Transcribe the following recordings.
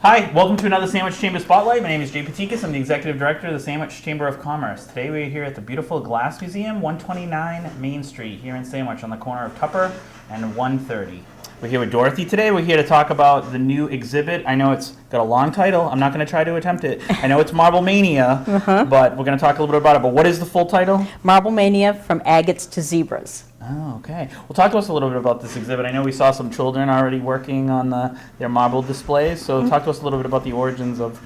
Hi, welcome to another Sandwich Chamber Spotlight. My name is Jay Patikas. I'm the Executive Director of the Sandwich Chamber of Commerce. Today we're here at the beautiful Glass Museum, 129 Main Street, here in Sandwich on the corner of Tupper and 130. We're here with Dorothy today. We're here to talk about the new exhibit. I know it's got a long title. I'm not going to try to attempt it. I know it's Marble Mania, but we're going to talk a little bit about it. But what is the full title? Marble Mania, From Agates to Zebras. Oh, okay. Well, talk to us a little bit about this exhibit. I know we saw some children already working on their marble displays. So talk to us a little bit about the origins of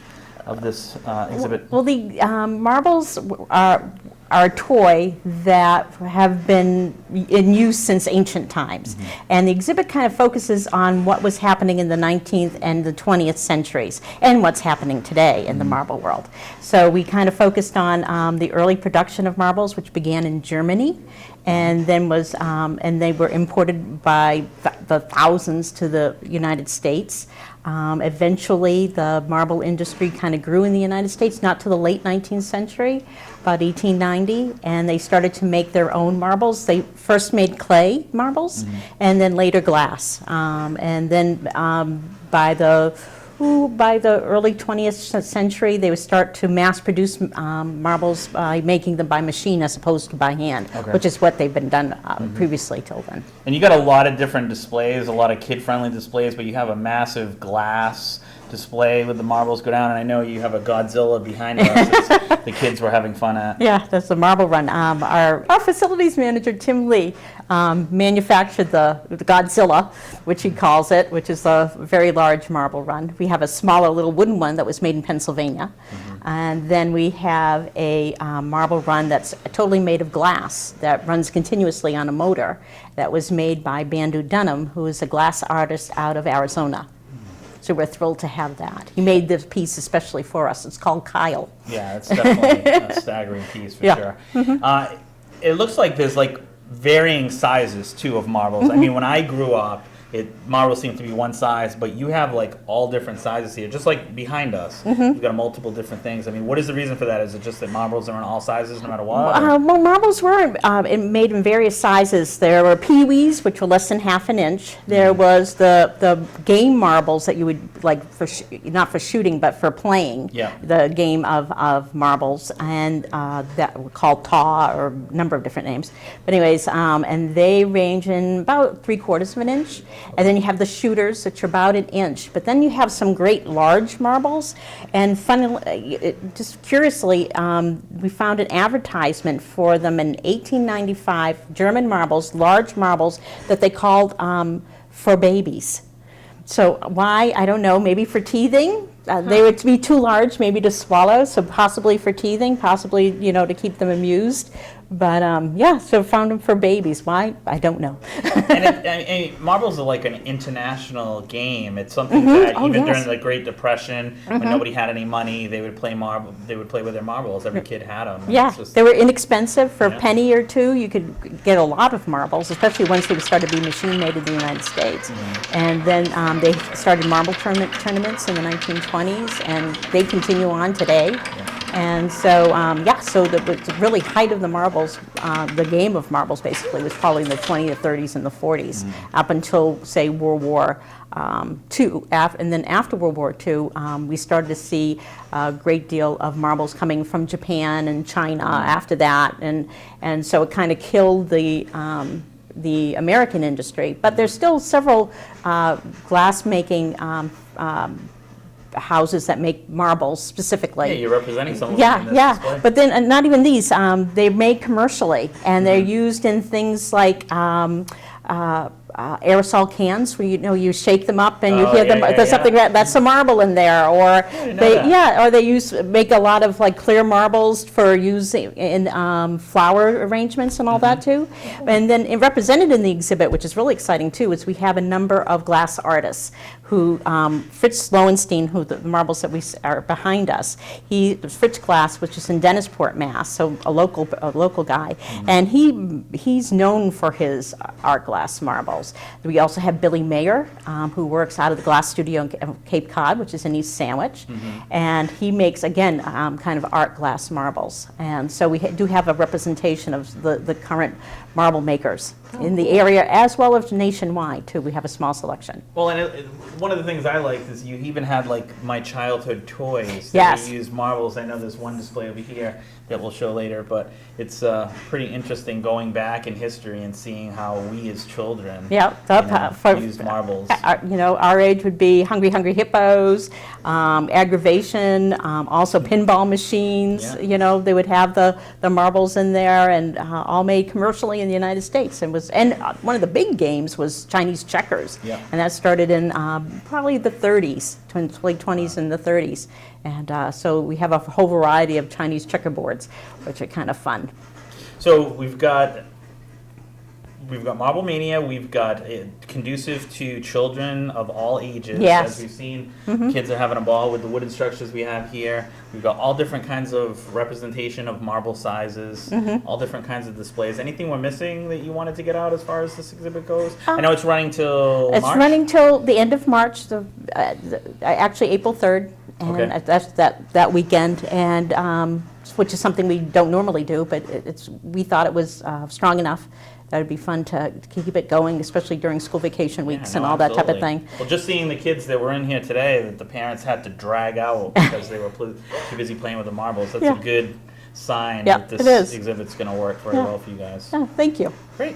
this exhibit. Well, the marbles are a toy that have been in use since ancient times. And the exhibit kind of focuses on what was happening in the 19th and the 20th centuries and what's happening today in the marble world. So we kind of focused on the early production of marbles, which began in Germany, and then and they were imported by the thousands to the United States. Eventually, the marble industry kind of grew in the United States, not to the late 19th century, about 1890, and they started to make their own marbles. They first made clay marbles, and then later glass. And then by the early 20th century, they would start to mass produce marbles by making them by machine as opposed to by hand, which is what they've been done previously till then. And you got a lot of different displays, a lot of kid-friendly displays, but you have a massive glass display with the marbles go down, and I know you have a Godzilla behind us that the kids were having fun at. Yeah, that's the marble run. Our facilities manager, Tim Lee, manufactured the Godzilla, which he calls it, which is a very large marble run. We have a smaller little wooden one that was made in Pennsylvania. And then we have a marble run that's totally made of glass that runs continuously on a motor that was made by Bandu Dunham, who is a glass artist out of Arizona. So we're thrilled to have that. He made this piece especially for us. It's called Kyle. Yeah, it's definitely a staggering piece for sure. It looks like there's varying sizes too of marbles. I mean, when I grew up, marbles seemed to be one size, but you have all different sizes here, just like behind us. You've got multiple different things. I mean, what is the reason for that? Is it just that marbles are in all sizes no matter what? Well, marbles were made in various sizes. There were peewees, which were less than half an inch. There was the game marbles that you would not for shooting, but for playing. Yeah. The game of marbles, and that were called taw, or a number of different names. But anyways, and they range in about 3/4 of an inch. And then you have the shooters, which are about an inch. But then you have some great large marbles. And funnily, just curiously, we found an advertisement for them in 1895, German marbles, large marbles, that they called for babies. So why, I don't know, maybe for teething. They would be too large maybe to swallow, so possibly for teething, possibly, to keep them amused. But so found them for babies. Why? I don't know. and marbles are like an international game. It's something that even during the Great Depression, when nobody had any money, they would play marble. They would play with their marbles. Every kid had them. Yeah, they were inexpensive. For a penny or two, you could get a lot of marbles, especially once they started to be machine made in the United States. And then they started marble tournaments in the 1920s, and they continue on today. And so, so the really height of the marbles, the game of marbles basically, was probably in the 20s, the 30s, and the 40s, up until, say, World War II. And then after World War II, we started to see a great deal of marbles coming from Japan and China after that. And so it kind of killed the American industry. But there's still several glass-making houses that make marbles specifically. Yeah, you're representing some of them in this display. But then not even these. They're made commercially, and they're used in things like aerosol cans, where you shake them up and you hear them. There's something that's a marble in there, or they make a lot of clear marbles for using in flower arrangements and all that too. And then represented in the exhibit, which is really exciting too, is we have a number of glass artists who Fritz Lowenstein, who the marbles that we are behind us, Fritz Glass, which is in Dennisport, Mass, so a local guy, and he's known for his art glass marbles. We also have Billy Mayer, who works out of the glass studio in Cape Cod, which is in East Sandwich, and he makes, again, kind of art glass marbles. And so we do have a representation of the current marble makers in the area, as well as nationwide too. We have a small selection. Well, and one of the things I liked is you even had like my childhood toys that Yes. we use marbles. I know there's one display over here that we'll show later, but it's pretty interesting going back in history and seeing how we as children used marbles. Our age would be Hungry Hungry Hippos, Aggravation, also pinball machines. Yeah. They would have the marbles in there, and all made commercially in the United States. And one of the big games was Chinese checkers, Yeah. and that started in probably the 30s, late 20s and the 30s. And so we have a whole variety of Chinese checkerboards, which are kind of fun. So we've got Marble Mania. We've got it conducive to children of all ages. Yes. As we've seen, kids are having a ball with the wooden structures we have here. We've got all different kinds of representation of marble sizes, all different kinds of displays. Anything we're missing that you wanted to get out as far as this exhibit goes? I know it's running till March. It's running till the end of March, actually April 3rd, and Okay. that's that weekend, and which is something we don't normally do, but we thought it was strong enough that it'd be fun to keep it going, especially during school vacation weeks and all that type of thing. Well, just seeing the kids that were in here today that the parents had to drag out because they were too busy playing with the marbles, that's a good sign that this exhibit's going to work very well for you guys. Oh, thank you. Great.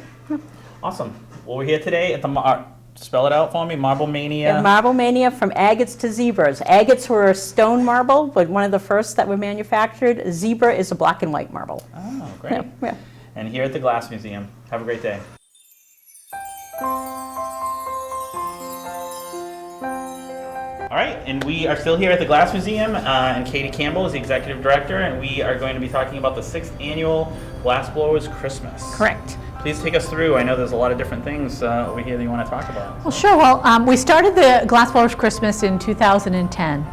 Awesome. Well, we're here today at the spell it out for me, Marble Mania. And Marble Mania, from agates to zebras. Agates were a stone marble, but one of the first that were manufactured. Zebra is a black and white marble. Oh, great. Yeah. And here at the Glass Museum. Have a great day. All right, and we are still here at the Glass Museum, and Katie Campbell is the executive director, and we are going to be talking about the 6th annual Glassblowers Christmas. Correct. Please take us through. I know there's a lot of different things over here that you want to talk about. Well, sure. Well, we started the Glassblowers Christmas in 2010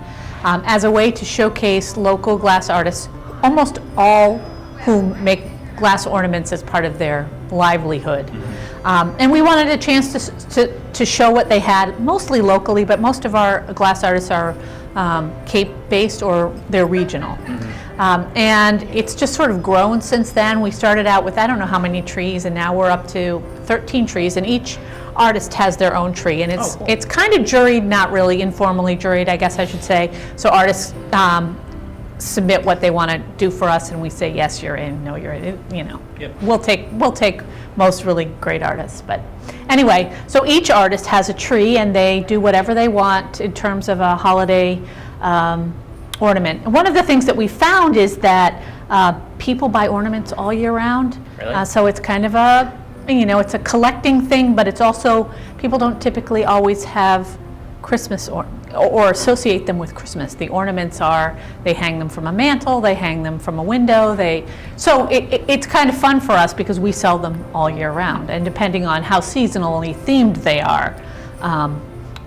as a way to showcase local glass artists, almost all who make glass ornaments as part of their livelihood. And we wanted a chance to show what they had, mostly locally, but most of our glass artists are Cape-based or they're regional. And it's just sort of grown since then. We started out with I don't know how many trees, and now we're up to 13 trees, and each artist has their own tree, and it's kind of juried, not really informally juried, I guess I should say. So artists submit what they want to do for us, and we say yes, you're in, no, you're in. Yep. We'll take most really great artists. But anyway, so each artist has a tree, and they do whatever they want in terms of a holiday ornament. And one of the things that we found is that people buy ornaments all year round. Really? So it's kind of it's a collecting thing, but it's also, people don't typically always have Christmas or associate them with Christmas. The ornaments they hang them from a mantle, they hang them from a window. So it's kind of fun for us because we sell them all year round, and depending on how seasonally themed they are,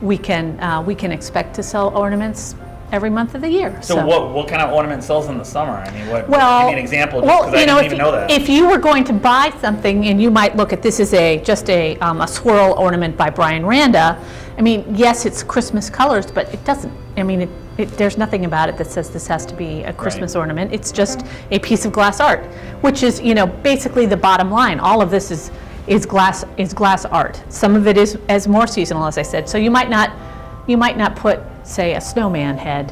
we can expect to sell ornaments every month of the year. So what kind of ornament sells in the summer? I mean, give me an example, just well, because I didn't even know that. If you were going to buy something, and you might look at this as just a swirl ornament by Brian Randa. I mean, yes, it's Christmas colors, but it doesn't. I mean, there's nothing about it that says this has to be a Christmas ornament. It's just a piece of glass art, which is, basically the bottom line. All of this is glass art. Some of it is more seasonal, as I said. So you might not put, say, a snowman head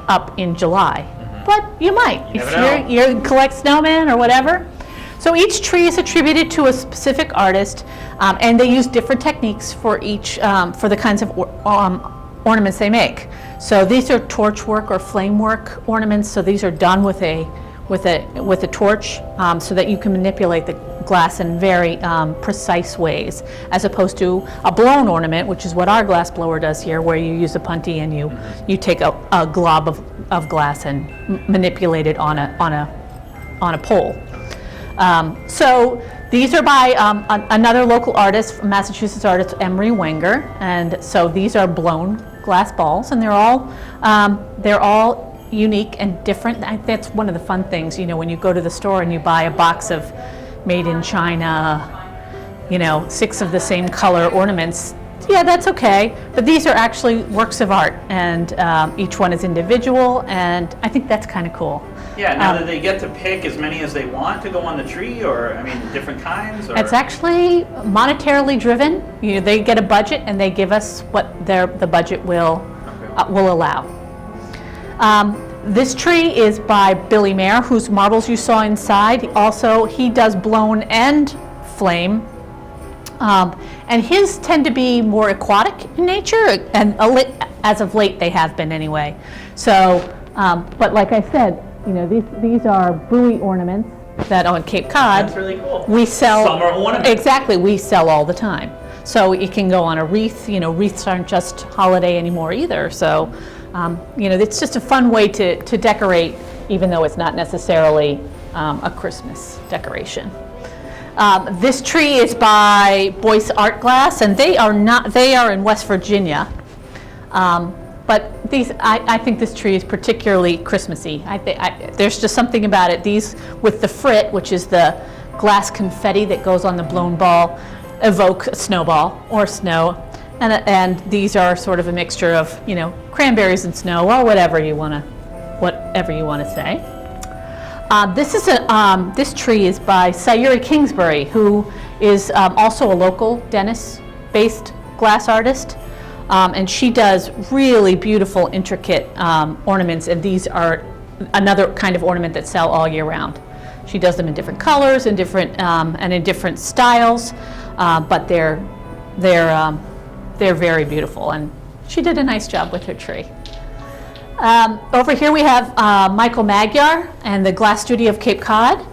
up in July, but you might if you collect snowmen or whatever. So each tree is attributed to a specific artist, and they use different techniques for each for the kinds of ornaments they make. So these are torch work or flame work ornaments. So these are done with a torch, so that you can manipulate the glass in very precise ways, as opposed to a blown ornament, which is what our glass blower does here, where you use a punty and you take a glob of glass and manipulate it on a pole. So these are by another local artist, Massachusetts artist Emery Wenger, and so these are blown glass balls, and they're all unique and different. That's one of the fun things, when you go to the store and you buy a box of made in China, 6 of the same color ornaments. Yeah, that's okay, but these are actually works of art, and each one is individual, and I think that's kind of cool. Yeah, now that they get to pick as many as they want to go on the tree, or, I mean, different kinds? Or? It's actually monetarily driven. They get a budget and they give us what the budget will allow. This tree is by Billy Mayer, whose marbles you saw inside. Also, he does blown and flame. And his tend to be more aquatic in nature, and as of late they have been anyway. So, but like I said, these are buoy ornaments that on Cape Cod, that's really cool. we sell. Summer ornaments. Exactly, we sell all the time. So it can go on a wreath. Wreaths aren't just holiday anymore either. So, it's just a fun way to decorate, even though it's not necessarily a Christmas decoration. This tree is by Boyce Art Glass, and they are in West Virginia. But I think this tree is particularly Christmassy. There's just something about it. These, with the frit, which is the glass confetti that goes on the blown ball, evoke a snowball or snow. And these are sort of a mixture of, cranberries and snow, or whatever you want to say. This tree is by Sayuri Kingsbury, who is also a local Dennis-based glass artist. And she does really beautiful, intricate ornaments, and these are another kind of ornament that sell all year round. She does them in different colors and in different styles, but they're very beautiful, and she did a nice job with her tree. Over here we have Michael Magyar and the Glass Studio of Cape Cod.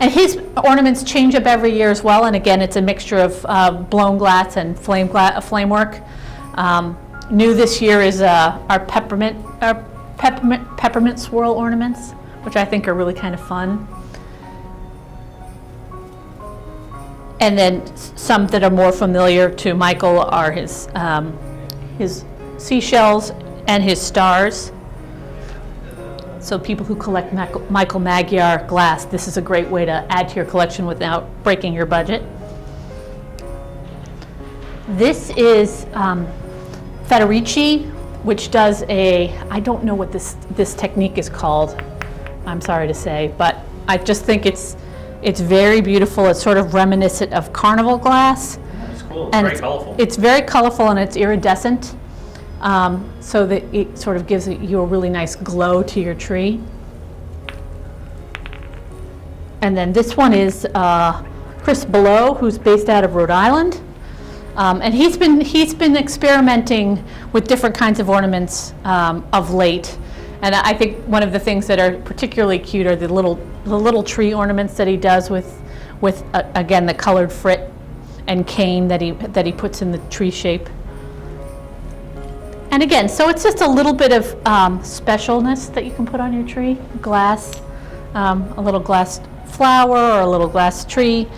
And his ornaments change up every year as well, and again, it's a mixture of blown glass and flame work. New this year is our peppermint swirl ornaments, which I think are really kind of fun. And then some that are more familiar to Michael are his seashells and his stars. So people who collect Michael Magyar glass, this is a great way to add to your collection without breaking your budget. This is Federici, which does I don't know what this technique is called, I'm sorry to say, but I just think it's very beautiful. It's sort of reminiscent of carnival glass. It's cool, it's And very colorful. It's very colorful and it's iridescent. So that it sort of gives you a really nice glow to your tree. And then this one is Chris Below, who's based out of Rhode Island. And he's been experimenting with different kinds of ornaments of late. And I think one of the things that are particularly cute are the little tree ornaments that he does with again, the colored frit and cane that he puts in the tree shape. And again, so it's just a little bit of specialness that you can put on your tree. Glass, a little glass flower or a little glass tree.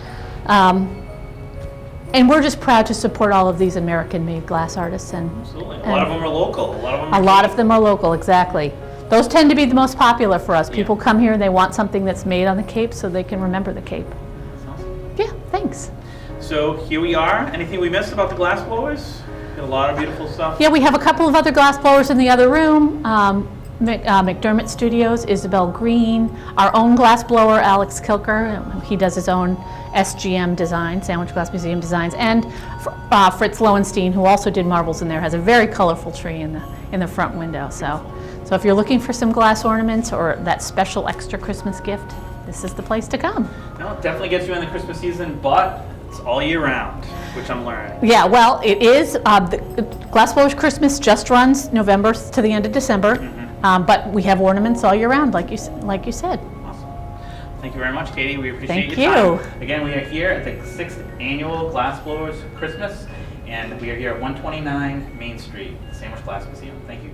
And we're just proud to support all of these American-made glass artists. Absolutely. A lot of them are local. A lot of them are local, exactly. Those tend to be the most popular for us. People come here and they want something that's made on the Cape so they can remember the Cape. That's awesome. Yeah, thanks. So here we are. Anything we missed about the glass blowers? Got a lot of beautiful stuff. Yeah, we have a couple of other glass blowers in the other room. McDermott Studios, Isabel Green, our own glass blower, Alex Kilker. He does his own SGM design, Sandwich Glass Museum designs, and Fritz Lowenstein, who also did marbles in there, has a very colorful tree in the front window. So if you're looking for some glass ornaments or that special extra Christmas gift, this is the place to come. No, it definitely gets you in the Christmas season, but it's all year round, which I'm learning. Yeah, well, it is. The Glass Blowers Christmas just runs November to the end of December, but we have ornaments all year round, like you said. Awesome. Thank you very much, Katie. We appreciate Thank your time. you. Again, we are here at the 6th Annual Glass Blowers Christmas, and we are here at 129 Main Street, Sandwich Glass Museum. Thank you.